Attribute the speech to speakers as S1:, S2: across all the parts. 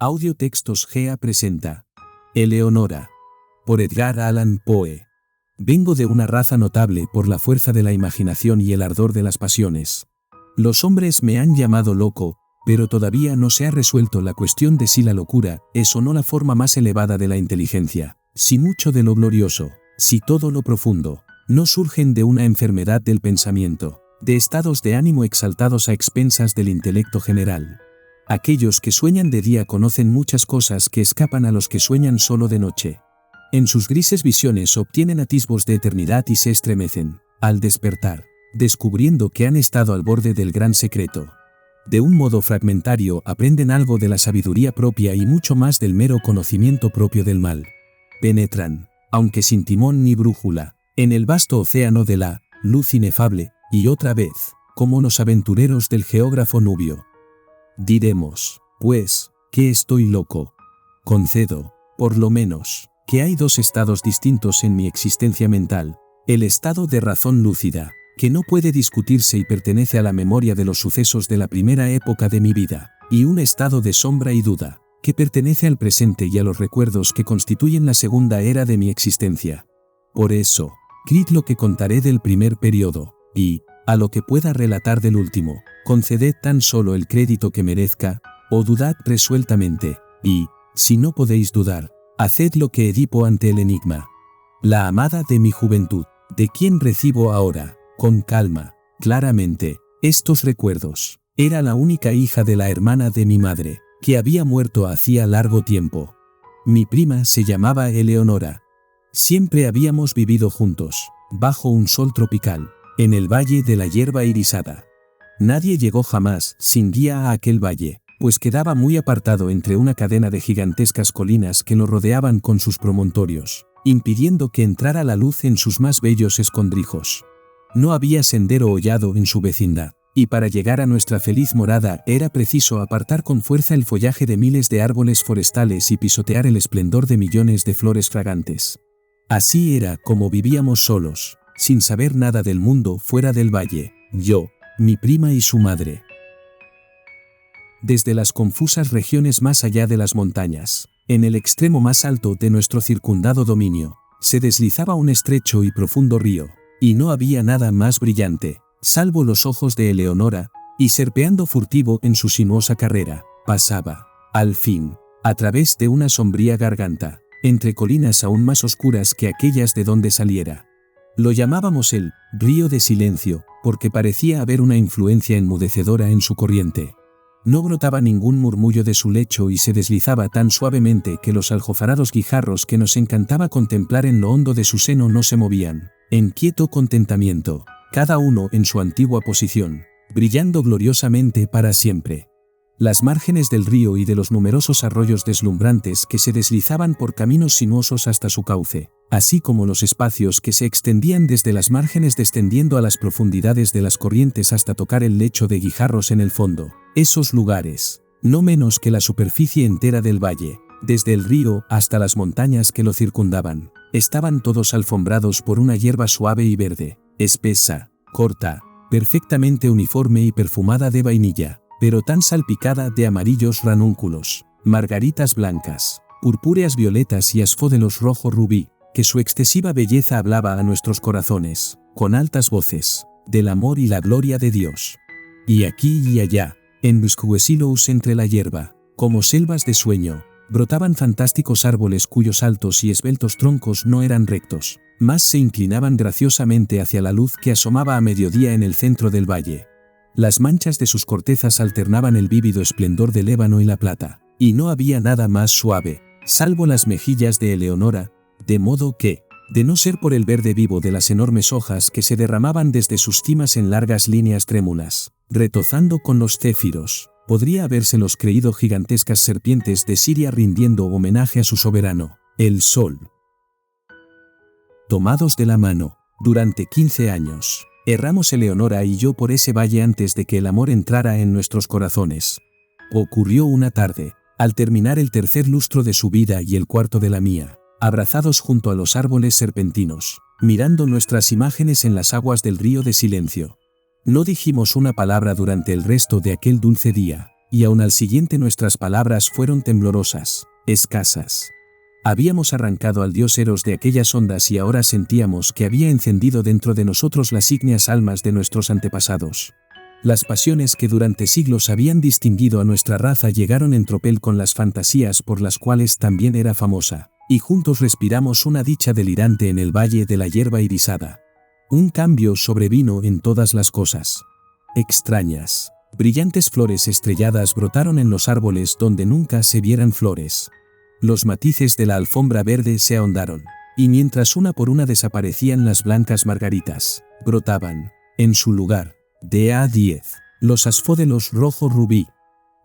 S1: Audio Textos GEA presenta Eleonora, por Edgar Allan Poe. Vengo de una raza notable por la fuerza de la imaginación y el ardor de las pasiones. Los hombres me han llamado loco, pero todavía no se ha resuelto la cuestión de si la locura es o no la forma más elevada de la inteligencia, si mucho de lo glorioso, si todo lo profundo, no surgen de una enfermedad del pensamiento, de estados de ánimo exaltados a expensas del intelecto general. Aquellos que sueñan de día conocen muchas cosas que escapan a los que sueñan solo de noche. En sus grises visiones obtienen atisbos de eternidad y se estremecen, al despertar, descubriendo que han estado al borde del gran secreto. De un modo fragmentario aprenden algo de la sabiduría propia y mucho más del mero conocimiento propio del mal. Penetran, aunque sin timón ni brújula, en el vasto océano de la luz inefable, y otra vez, como los aventureros del geógrafo Nubio. Diremos, pues, que estoy loco. Concedo, por lo menos, que hay dos estados distintos en mi existencia mental: el estado de razón lúcida, que no puede discutirse y pertenece a la memoria de los sucesos de la primera época de mi vida, y un estado de sombra y duda, que pertenece al presente y a los recuerdos que constituyen la segunda era de mi existencia. Por eso, creed lo que contaré del primer periodo, y, a lo que pueda relatar del último, conceded tan solo el crédito que merezca, o dudad resueltamente, y, si no podéis dudar, haced lo que Edipo ante el enigma. La amada de mi juventud, de quien recibo ahora, con calma, claramente, estos recuerdos, era la única hija de la hermana de mi madre, que había muerto hacía largo tiempo. Mi prima se llamaba Eleonora. Siempre habíamos vivido juntos, bajo un sol tropical, en el valle de la hierba irisada. Nadie llegó jamás sin guía a aquel valle, pues quedaba muy apartado entre una cadena de gigantescas colinas que lo rodeaban con sus promontorios, impidiendo que entrara la luz en sus más bellos escondrijos. No había sendero hollado en su vecindad, y para llegar a nuestra feliz morada era preciso apartar con fuerza el follaje de miles de árboles forestales y pisotear el esplendor de millones de flores fragantes. Así era como vivíamos solos, sin saber nada del mundo fuera del valle, yo, mi prima y su madre. Desde las confusas regiones más allá de las montañas, en el extremo más alto de nuestro circundado dominio, se deslizaba un estrecho y profundo río, y no había nada más brillante, salvo los ojos de Eleonora, y serpeando furtivo en su sinuosa carrera, pasaba, al fin, a través de una sombría garganta, entre colinas aún más oscuras que aquellas de donde saliera. Lo llamábamos el río de silencio, porque parecía haber una influencia enmudecedora en su corriente. No brotaba ningún murmullo de su lecho y se deslizaba tan suavemente que los aljofarados guijarros que nos encantaba contemplar en lo hondo de su seno no se movían, en quieto contentamiento, cada uno en su antigua posición, brillando gloriosamente para siempre. Las márgenes del río y de los numerosos arroyos deslumbrantes que se deslizaban por caminos sinuosos hasta su cauce, así como los espacios que se extendían desde las márgenes descendiendo a las profundidades de las corrientes hasta tocar el lecho de guijarros en el fondo. Esos lugares, no menos que la superficie entera del valle, desde el río hasta las montañas que lo circundaban, estaban todos alfombrados por una hierba suave y verde, espesa, corta, perfectamente uniforme y perfumada de vainilla, pero tan salpicada de amarillos ranúnculos, margaritas blancas, purpúreas violetas y asfódelos rojo rubí, que su excesiva belleza hablaba a nuestros corazones, con altas voces, del amor y la gloria de Dios. Y aquí y allá, en buscuesilos entre la hierba, como selvas de sueño, brotaban fantásticos árboles cuyos altos y esbeltos troncos no eran rectos, mas se inclinaban graciosamente hacia la luz que asomaba a mediodía en el centro del valle. Las manchas de sus cortezas alternaban el vívido esplendor del ébano y la plata, y no había nada más suave, salvo las mejillas de Eleonora, de modo que, de no ser por el verde vivo de las enormes hojas que se derramaban desde sus cimas en largas líneas trémulas, retozando con los céfiros, podría habérselos creído gigantescas serpientes de Siria rindiendo homenaje a su soberano, el sol. Tomados de la mano, durante 15 años, erramos Eleonora y yo por ese valle antes de que el amor entrara en nuestros corazones. Ocurrió una tarde, al terminar el tercer lustro de su vida y el cuarto de la mía, abrazados junto a los árboles serpentinos, mirando nuestras imágenes en las aguas del río de silencio. No dijimos una palabra durante el resto de aquel dulce día, y aún al siguiente nuestras palabras fueron temblorosas, escasas. Habíamos arrancado al dios Eros de aquellas ondas y ahora sentíamos que había encendido dentro de nosotros las ígneas almas de nuestros antepasados. Las pasiones que durante siglos habían distinguido a nuestra raza llegaron en tropel con las fantasías por las cuales también era famosa, y juntos respiramos una dicha delirante en el valle de la hierba irisada. Un cambio sobrevino en todas las cosas. Extrañas, brillantes flores estrelladas brotaron en los árboles donde nunca se vieran flores. Los matices de la alfombra verde se ahondaron, y mientras una por una desaparecían las blancas margaritas, brotaban, en su lugar, de A10, los asfódelos rojo rubí.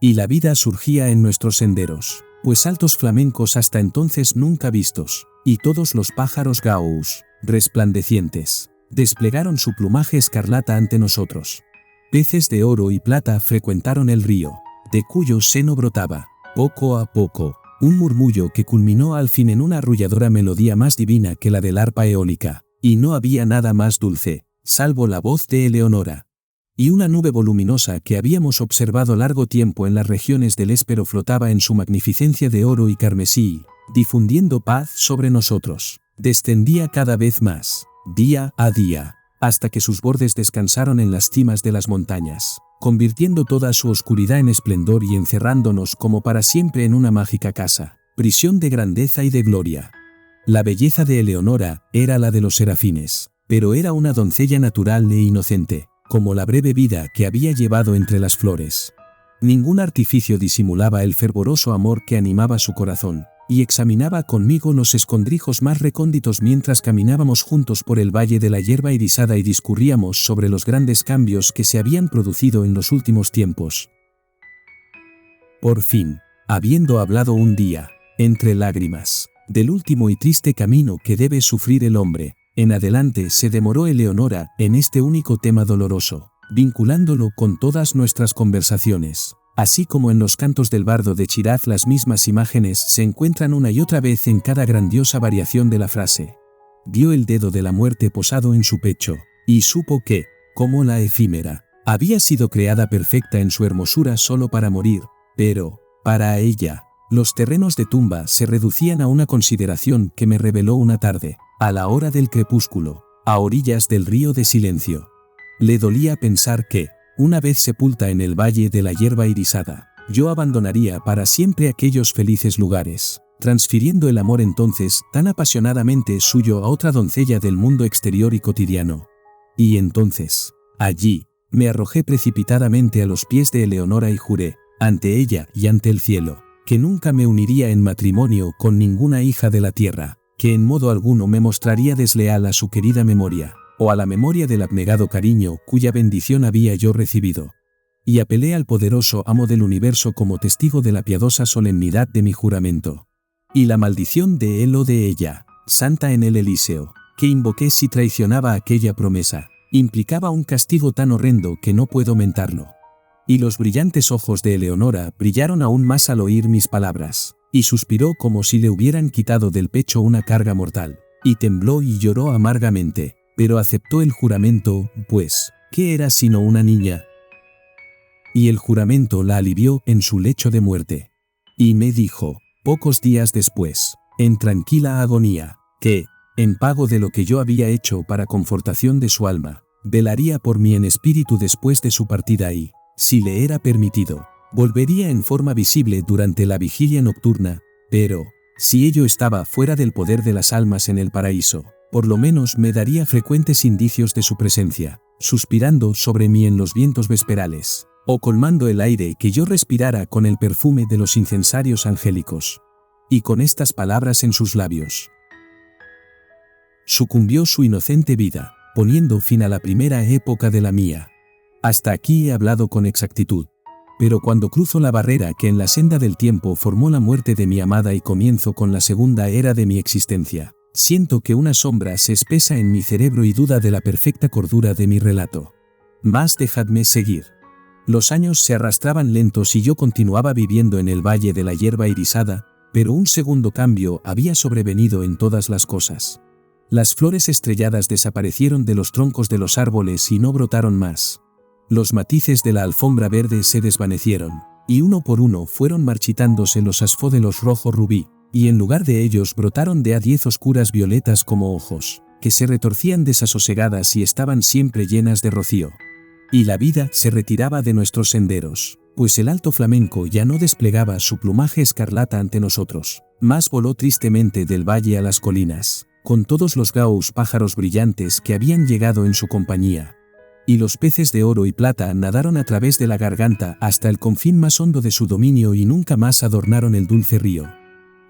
S1: Y la vida surgía en nuestros senderos, pues altos flamencos hasta entonces nunca vistos, y todos los pájaros gaús, resplandecientes, desplegaron su plumaje escarlata ante nosotros. Peces de oro y plata frecuentaron el río, de cuyo seno brotaba, poco a poco, un murmullo que culminó al fin en una arrulladora melodía más divina que la del arpa eólica, y no había nada más dulce, salvo la voz de Eleonora. Y una nube voluminosa que habíamos observado largo tiempo en las regiones del Éspero flotaba en su magnificencia de oro y carmesí, difundiendo paz sobre nosotros. Descendía cada vez más, día a día, hasta que sus bordes descansaron en las cimas de las montañas, convirtiendo toda su oscuridad en esplendor y encerrándonos como para siempre en una mágica casa, prisión de grandeza y de gloria. La belleza de Eleonora era la de los serafines, pero era una doncella natural e inocente, como la breve vida que había llevado entre las flores. Ningún artificio disimulaba el fervoroso amor que animaba su corazón, y examinaba conmigo los escondrijos más recónditos mientras caminábamos juntos por el valle de la hierba irisada y discurríamos sobre los grandes cambios que se habían producido en los últimos tiempos. Por fin, habiendo hablado un día, entre lágrimas, del último y triste camino que debe sufrir el hombre, en adelante se demoró Eleonora en este único tema doloroso, vinculándolo con todas nuestras conversaciones. Así como en los cantos del bardo de Chiraz las mismas imágenes se encuentran una y otra vez en cada grandiosa variación de la frase. Vio el dedo de la muerte posado en su pecho, y supo que, como la efímera, había sido creada perfecta en su hermosura solo para morir, pero, para ella, los terrenos de tumba se reducían a una consideración que me reveló una tarde, a la hora del crepúsculo, a orillas del río de silencio. Le dolía pensar que, una vez sepulta en el valle de la hierba irisada, yo abandonaría para siempre aquellos felices lugares, transfiriendo el amor entonces tan apasionadamente suyo a otra doncella del mundo exterior y cotidiano. Y entonces, allí, me arrojé precipitadamente a los pies de Eleonora y juré, ante ella y ante el cielo, que nunca me uniría en matrimonio con ninguna hija de la tierra, que en modo alguno me mostraría desleal a su querida memoria, o a la memoria del abnegado cariño cuya bendición había yo recibido. Y apelé al poderoso amo del universo como testigo de la piadosa solemnidad de mi juramento. Y la maldición de él o de ella, santa en el Elíseo, que invoqué si traicionaba aquella promesa, implicaba un castigo tan horrendo que no puedo mentarlo. Y los brillantes ojos de Eleonora brillaron aún más al oír mis palabras, y suspiró como si le hubieran quitado del pecho una carga mortal, y tembló y lloró amargamente. Pero aceptó el juramento, pues, ¿qué era sino una niña? Y el juramento la alivió en su lecho de muerte. Y me dijo, pocos días después, en tranquila agonía, que, en pago de lo que yo había hecho para confortación de su alma, velaría por mí en espíritu después de su partida y, si le era permitido, volvería en forma visible durante la vigilia nocturna, pero, si ello estaba fuera del poder de las almas en el paraíso, por lo menos me daría frecuentes indicios de su presencia, suspirando sobre mí en los vientos vesperales, o colmando el aire que yo respirara con el perfume de los incensarios angélicos. Y con estas palabras en sus labios, sucumbió su inocente vida, poniendo fin a la primera época de la mía. Hasta aquí he hablado con exactitud. Pero cuando cruzo la barrera que en la senda del tiempo formó la muerte de mi amada y comienzo con la segunda era de mi existencia, siento que una sombra se espesa en mi cerebro y duda de la perfecta cordura de mi relato. Mas dejadme seguir. Los años se arrastraban lentos y yo continuaba viviendo en el valle de la hierba irisada, pero un segundo cambio había sobrevenido en todas las cosas. Las flores estrelladas desaparecieron de los troncos de los árboles y no brotaron más. Los matices de la alfombra verde se desvanecieron, y uno por uno fueron marchitándose los asfódelos rojo rubí, y en lugar de ellos brotaron de a 10 oscuras violetas como ojos, que se retorcían desasosegadas y estaban siempre llenas de rocío. Y la vida se retiraba de nuestros senderos, pues el alto flamenco ya no desplegaba su plumaje escarlata ante nosotros, mas voló tristemente del valle a las colinas, con todos los gaus pájaros brillantes que habían llegado en su compañía. Y los peces de oro y plata nadaron a través de la garganta hasta el confín más hondo de su dominio y nunca más adornaron el dulce río.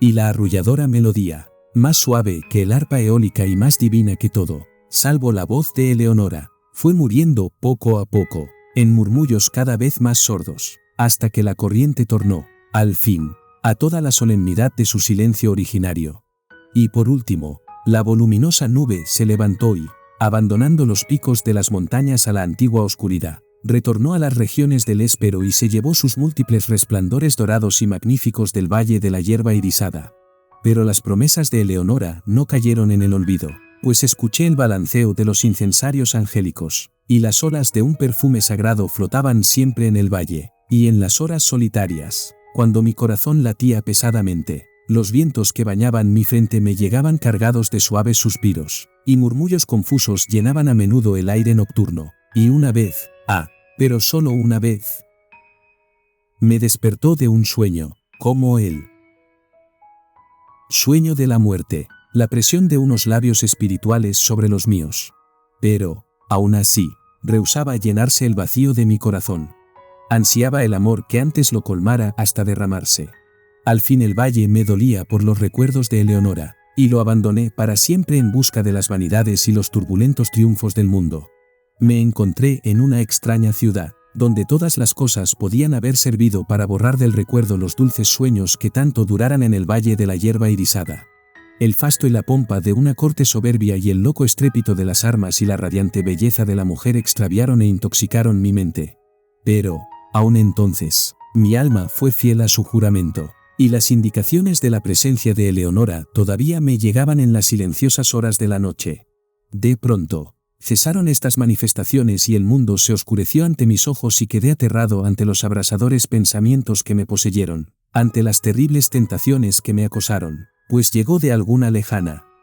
S1: Y la arrulladora melodía, más suave que el arpa eólica y más divina que todo, salvo la voz de Eleonora, fue muriendo poco a poco, en murmullos cada vez más sordos, hasta que la corriente tornó, al fin, a toda la solemnidad de su silencio originario. Y por último, la voluminosa nube se levantó y, abandonando los picos de las montañas a la antigua oscuridad, retornó a las regiones del Éspero y se llevó sus múltiples resplandores dorados y magníficos del valle de la hierba irisada. Pero las promesas de Eleonora no cayeron en el olvido, pues escuché el balanceo de los incensarios angélicos, y las olas de un perfume sagrado flotaban siempre en el valle, y en las horas solitarias, cuando mi corazón latía pesadamente, los vientos que bañaban mi frente me llegaban cargados de suaves suspiros, y murmullos confusos llenaban a menudo el aire nocturno, y una vez, pero solo una vez, me despertó de un sueño, como el sueño de la muerte, la presión de unos labios espirituales sobre los míos. Pero, aún así, rehusaba llenarse el vacío de mi corazón. Ansiaba el amor que antes lo colmara hasta derramarse. Al fin el valle me dolía por los recuerdos de Eleonora, y lo abandoné para siempre en busca de las vanidades y los turbulentos triunfos del mundo. Me encontré en una extraña ciudad, donde todas las cosas podían haber servido para borrar del recuerdo los dulces sueños que tanto duraran en el valle de la hierba irisada. El fasto y la pompa de una corte soberbia y el loco estrépito de las armas y la radiante belleza de la mujer extraviaron e intoxicaron mi mente. Pero, aún entonces, mi alma fue fiel a su juramento, y las indicaciones de la presencia de Eleonora todavía me llegaban en las silenciosas horas de la noche. De pronto, cesaron estas manifestaciones y el mundo se oscureció ante mis ojos y quedé aterrado ante los abrasadores pensamientos que me poseyeron, ante las terribles tentaciones que me acosaron, pues llegó de alguna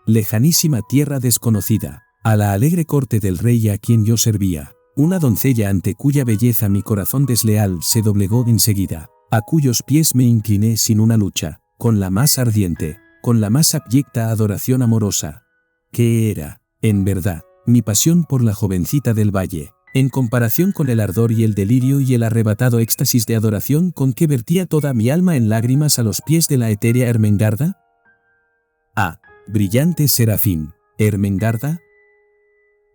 S1: lejanísima tierra desconocida, a la alegre corte del rey a quien yo servía, una doncella ante cuya belleza mi corazón desleal se doblegó enseguida, a cuyos pies me incliné sin una lucha, con la más ardiente, con la más abyecta adoración amorosa, que era, en verdad, mi pasión por la jovencita del valle, en comparación con el ardor y el delirio y el arrebatado éxtasis de adoración con que vertía toda mi alma en lágrimas a los pies de la etérea Ermengarda. Brillante serafín, Ermengarda.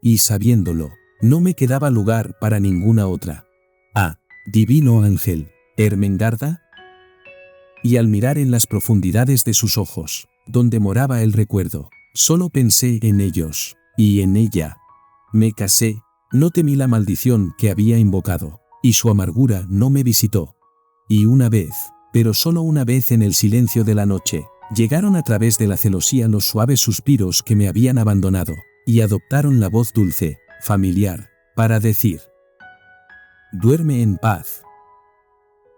S1: Y sabiéndolo, no me quedaba lugar para ninguna otra. Divino ángel, Ermengarda. Y al mirar en las profundidades de sus ojos, donde moraba el recuerdo, solo pensé en ellos, y en ella. Me casé, no temí la maldición que había invocado, y su amargura no me visitó. Y una vez, pero solo una vez en el silencio de la noche, llegaron a través de la celosía los suaves suspiros que me habían abandonado, y adoptaron la voz dulce, familiar, para decir: duerme en paz.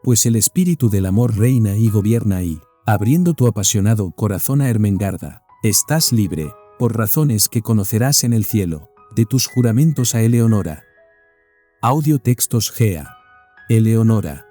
S1: Pues el espíritu del amor reina y gobierna y, abriendo tu apasionado corazón a Ermengarda, estás libre, por razones que conocerás en el cielo, de tus juramentos a Eleonora. Audio textos Gea. Eleonora.